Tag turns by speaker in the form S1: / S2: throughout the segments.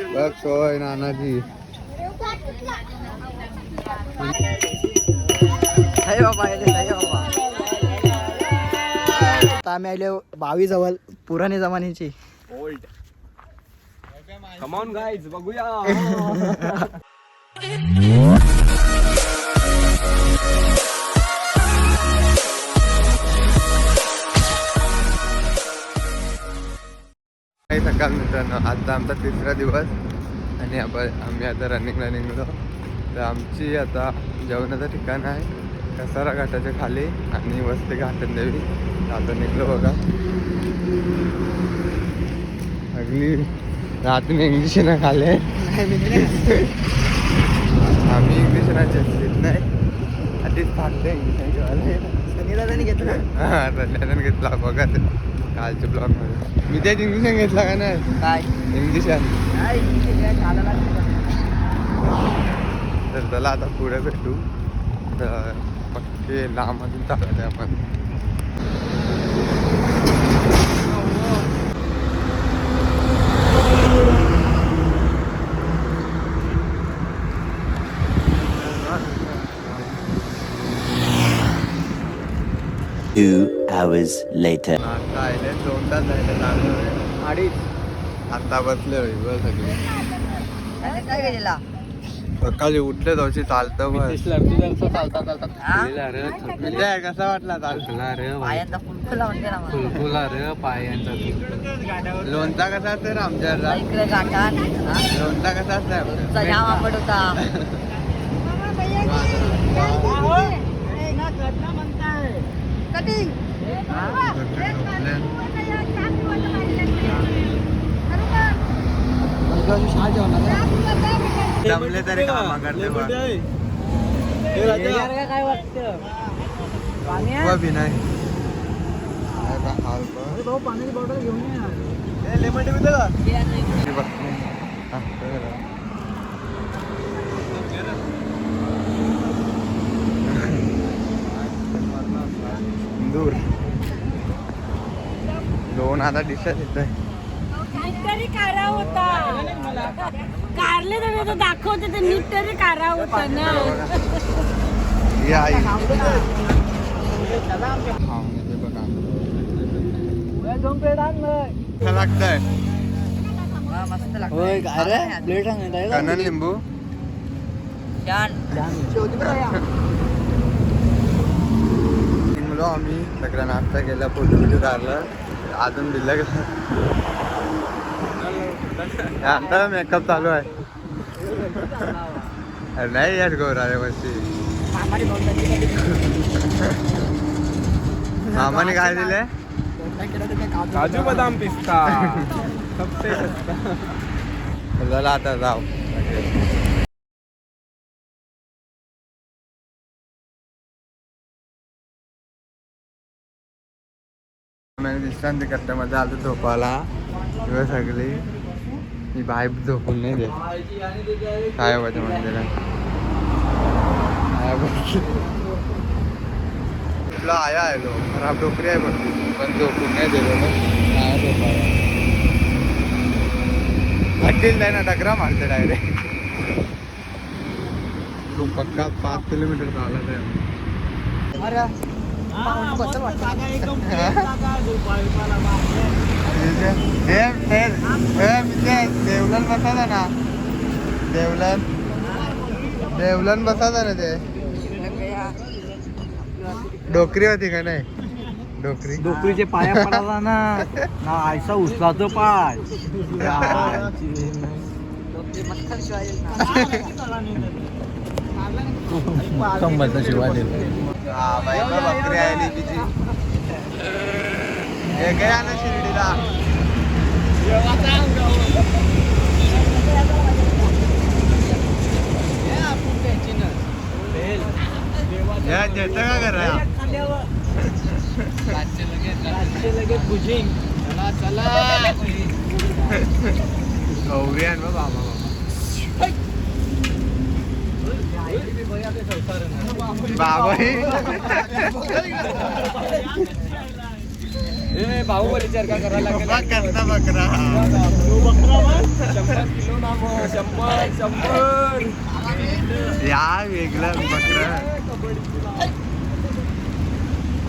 S1: बघ सोय नानाजी.
S2: आता आम्ही आलो 22 जवळ पुराणी जमान्याची.
S1: ओल्ड. कम ऑन गाइज बघूया. सकाळ मित्रांनो, आता आमचा तिसरा दिवस आणि आम्ही आता रनिंगला निघलो. तर आमची आता जेवणाचं ठिकाण आहे कसारा घाटाच्या खाली आणि वस्ती घाटन देवी. आता निघलो बघा. अगली रात्री इंग्लिश ना खाले. आम्ही इंग्लिश ना घेत नाही आधीच फाटले इंग्लिश घेतलं. हां संध्याकाळी घेतला बघा ते कालच्या ब्लॉगमध्ये. मी त्यात इंग्लिश घेतला का नाही
S2: काय
S1: इंग्लिश. तर चला आता पुढे भेटू. तर पक्के लांब अजून चालत आहे आपण.
S3: hours later.
S1: आता आले 2 तास जायला लागलो.
S2: अडीच.
S1: आता बसले होई बस सगळे.
S2: काय केलेला
S1: सकाळी उठले तवशी चालतं बस.
S2: चालता
S1: कसा वाटला चालतला रे
S2: पायांचा फुलफुला म्हणते ना मला.
S1: फुलफुला रे पायांचा. लोणचा कसा असतं रे आमच्या
S2: इकडे गाठात
S1: लोणचा कसा असतं
S2: जाम आंबट होता.
S1: जमले तरी कामा करते
S2: काय वाटतं
S1: बी नाही.
S2: भाऊ पाण्याची बॉटल घेऊन
S1: दूर 2 आता दिसत येतोय.
S4: तरी कारा होता कारले तर दाखवते ते नीट तरी कारा होता ना.
S1: लागतंय
S2: मस्त लागतं.
S1: कानन लिंबू
S2: छान
S1: निघलो आम्ही. सगळा नाश्ता केला फोटो बिटो काढला. अजून दिलं गेलं. आता मेकअप चालू आहे. नाही यार गौरा रे वरती. मामाने काय दिले
S5: काजू बदाम पिस्ता.
S1: झाला आता जाऊ. विश्रांती करता मध्ये आलो झोपाला. किंवा सगळी मी बाहेर झोपून नाही देत. काय माझ्या मंदिरात तुला आया आहे लो खराब डोकरी आहे बघ. पण झोपून नाही दिलो ना. काय झोपायला हटील नाही ना. डगरा मारते डायरेक्ट. तू पक्का 5 किलोमीटर चालत आहे. देवलन बसायचा ना. देवलन बसायचा ना. ते डोकरी होती का नाही.
S2: डोकरीचे पाया पडाला ना आयसा उचलातो पाय.
S1: शिवाय बकरी आहे तिची. हे गया ना शिर्डीला. जेत का कर रहा बाबा
S5: बाहुबली चरखा करायला
S1: करता बकरा
S5: 100 किलो नाम शंभर.
S1: या वेगळं बकरं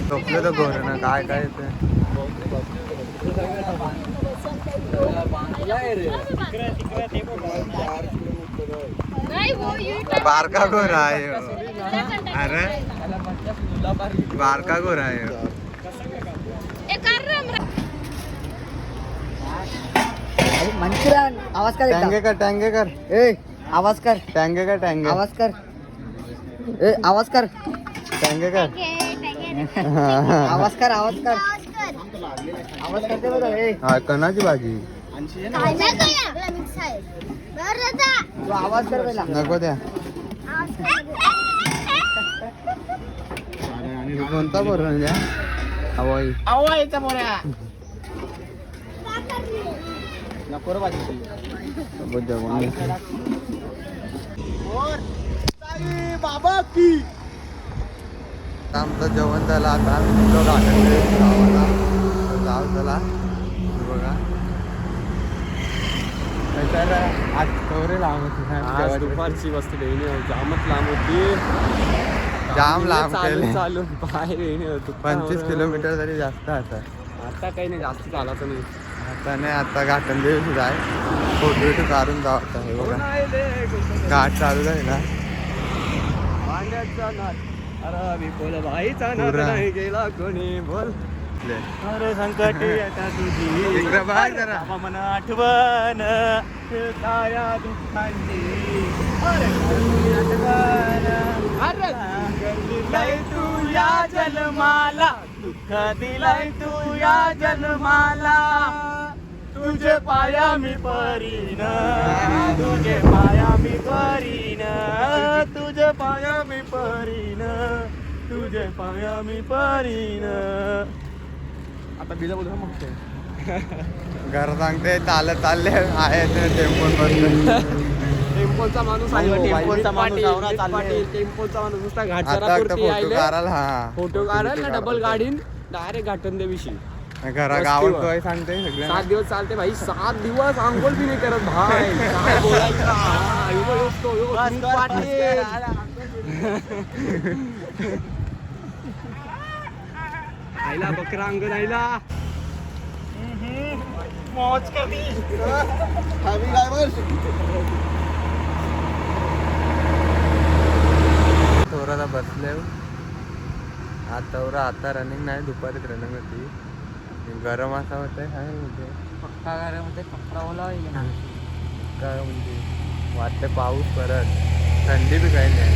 S1: झोपलं तर गोर ना काय काय ते बारका गोरा आहे हो. अरे बारका गोरा आहे हो.
S2: मंचुरियन आवाज कर
S1: टँगे कर
S2: ए आवाज कर
S1: टँगे कर
S2: आवाज कर ए आवाज कर
S1: टँगे कर
S2: आवाज कर आवाज कर आवाज करते बघ ए
S1: हा कणाची भाजी
S2: तू आवाज कर पहिला
S1: नको द्या कोणता बरोबर द्या हवाई
S2: आवायचा मोऱ्या नको रे भाजी बाबा की
S1: आमचं जेवण झालं आता तो गाठायला गावाला जाऊ चला बघा तर आज कवरे लांब
S5: आज दुपारची वस्तू येणे जामच लांब होती.
S1: जाम लांब केले
S5: चालू बाहेर येणे होतो
S1: 25 किलोमीटर तरी जास्त आता
S5: आता काही नाही जास्त चालायचं नाही.
S1: आता नाही आता घाटन देवी सुद्धा आहे फोटो बिटो काढून जाऊ आता हे बघा घाट चालू आहे ना
S5: पाण्याचा नाद अरे विपुल बाईचा नाद
S1: पुरा.
S5: नाही गेला कोणी बोल
S1: ले.
S5: अरे संकटी आता तुझी
S1: इकडं बघ जरा.
S5: मन आठवण ताया दुःखांची अरे करुणी आठवण अरे दिलाय तू या जन्माला दुःख दिलाय तू या जन्माला तुझे पाया मी परीन तुझे पाया मी परीन तुझे पाया मी परीन तुझे पाया मी परीन. आता बिला बोलू मग
S1: घर सांगते चालले आहे ते टेम्पोन बसले
S5: टेम्पोचा माणूस आहे टेम्पोचा माणूस टेम्पोचा माणूस नुसता
S1: आता
S5: घाटपुरती
S1: फोटो
S5: आले
S1: काढायला हा
S5: फोटो काढाल ना डबल गाडीन डायरेक्ट घाटन देवीशी
S1: घरा गावात तो सांगते सगळे
S5: 7 दिवस चालते भाई 7 दिवस आंघोळ बी नाही करत भाई काय बोलायचं हा, एवढं येतो, एवढं तुम्ही पाटील. आईला बकरा अंगण आईला मौज कमी
S1: थोराला बसले आता रनिंग नाही दुपारीच रनिंग होती गरम असा होतंय काय म्हणजे
S2: पक्का घरामध्ये कपडा ओला
S1: काय म्हणजे वाटते पाऊस परत थंडी बी काही नाही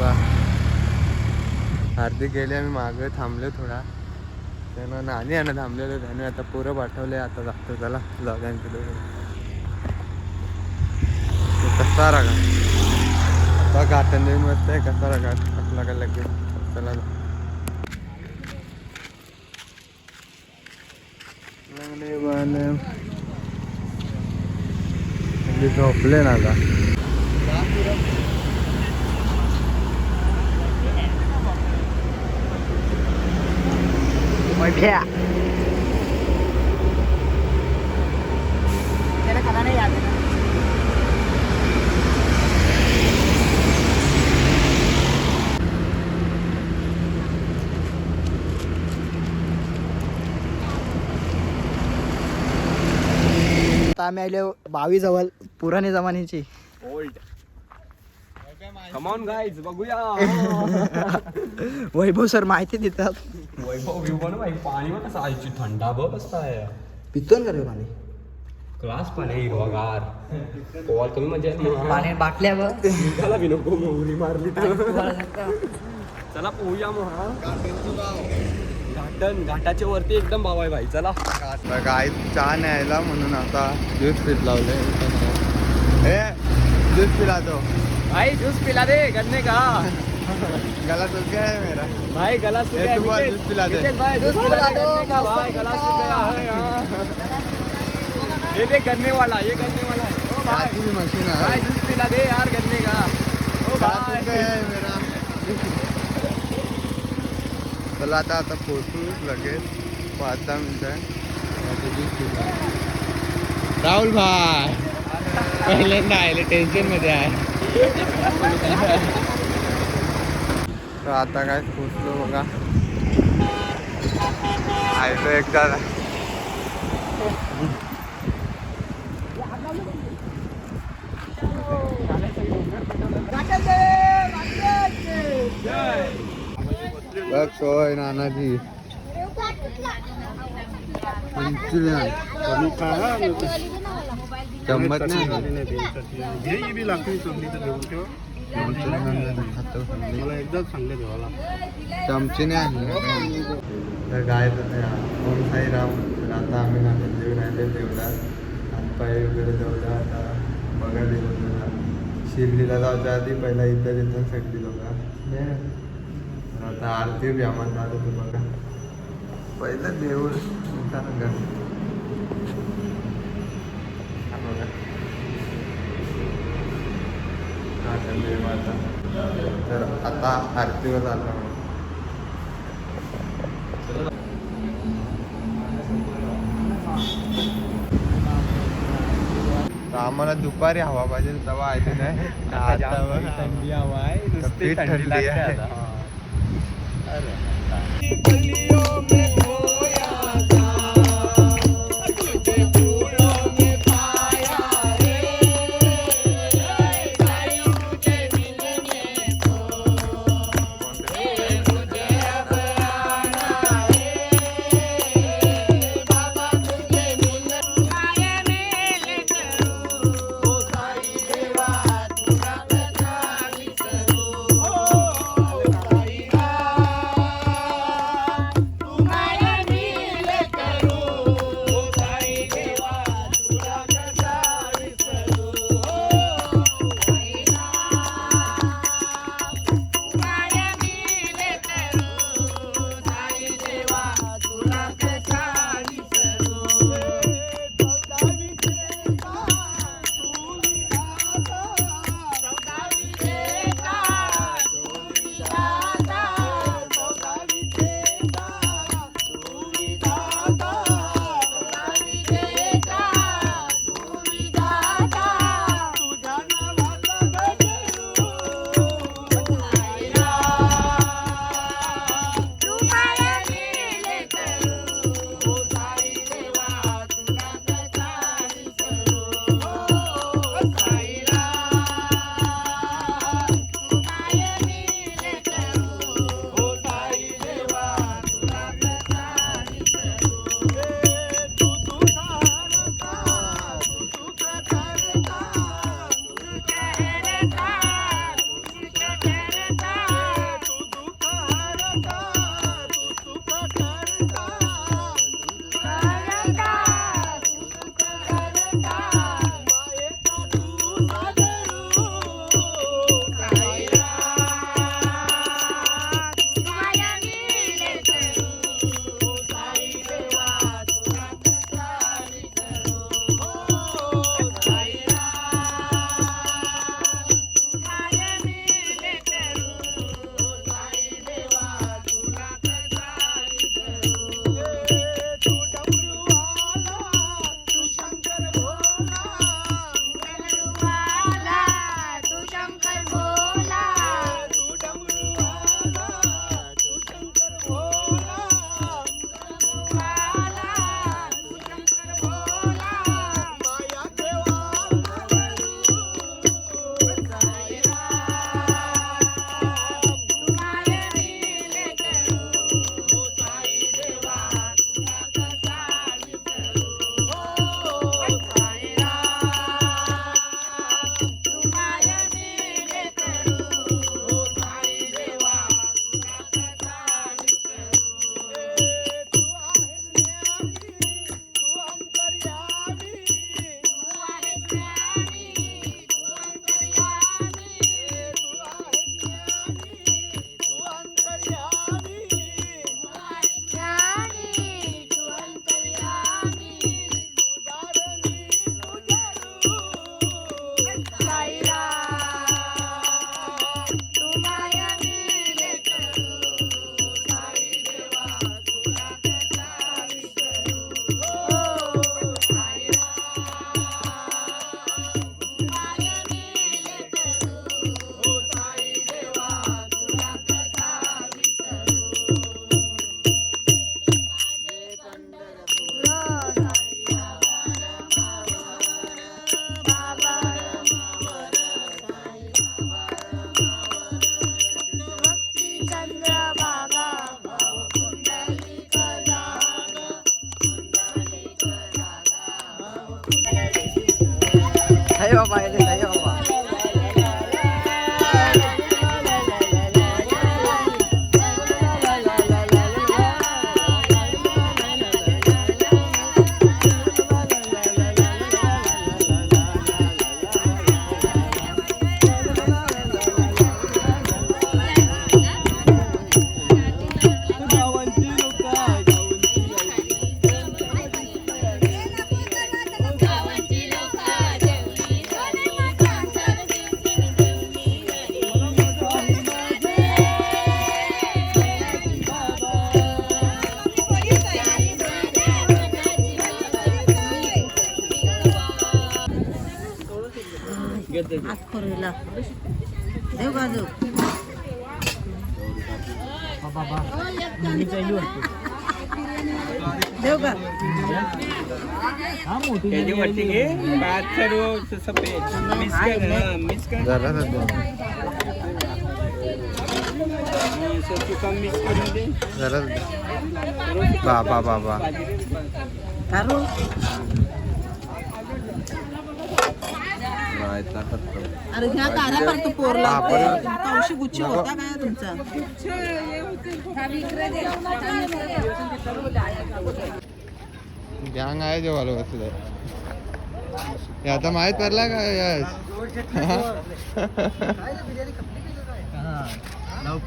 S1: वा हार्दिक गेले आम्ही मागे थांबलो थोडा त्यानं नाणी आणि थांबलेलो त्याने आता पोरं पाठवले आता जातो त्याला जाऊ कसा रागा आता घाटन देऊन बसतंय कसा रागा आपला का लगेच चला झोपले ना आता
S2: भ्या त्याला खाना नाही याद आहे आता आम्ही आले 22 जवळ पुराणी जमान्याची
S5: ओल्ड कम ऑन गाईज बघूया
S2: वैभव सर माहिती देतात
S5: वैभव विभव ना भाई पाणी मग कसं आईची थंडा बघ कसं आहे
S2: पितोन का रे पाणी
S5: क्लास पाणी हिरवागार कॉल कमी म्हणजे
S2: पाणी बाटल्या बघ
S5: त्याला बी नको मग उडी मारली तर चला पोहूया मग हा घाटाच्या वरती एकदम भाव आहे भाई चला
S1: गाय चहा न्यायला म्हणून आता ज्यूस पीत लावले हे ज्यूस पिला तो
S5: भाई जूस पिला दे गन्ने का
S1: गला तो क्या है मेरा
S5: भाई गला सूख गया
S1: तू बोल जूस पिला दे
S5: भाई जूस पिला दे गन्ने का भाई गला सूख गया है हाँ। ये देख गन्ने वाला ये गन्ने वाला है ओ भाई
S1: की मशीन है
S5: भाई जूस पिला दे यार गन्ने का ओ
S1: गला सूख गया
S5: भाई
S1: है मेरा चला आता पोचू लगेच 5-10 मिनिटं ज्यूस पिला राहुल भाई पहिल्यांदा आले टेन्शन मध्ये आहे. तर आता काय पोचलो बघा. आयचं एकदा बघ सोय नानाजी चम्मच नाही
S5: मला एकदाच सांगले देवाला
S1: चमचे नाही आणले. तर काय तर ओम साईराम. तर आता आम्ही नाटक देऊन राहिले देवळात. हातपाय वगैरे देवला. आता बघा देवला शिर्डीला जायच्या आधी पहिला इथं तिथं सगळी लोक. तर आता आरती ब्यामान झालं तू बघा. पहिलं देऊळ बघा. देवाचा. तर आता आरतीवर आलो. आम्हाला दुपारी हवा पाहिजे तेव्हा आली नाही.
S5: थंडी हवा आहे नुसती थंडी लागते.
S2: साई बाबा येते साई बाबा.
S4: खोरीला देव गाजू देव का
S1: जरा सध्या जरा बाबा बाबा
S4: कारू अरे घ्या काऱ्या पडतो पोरला औषध गुच्छ होता काय तुमचा
S1: गँग आहे जेवायला बसलं हे आता माहित पडला का यश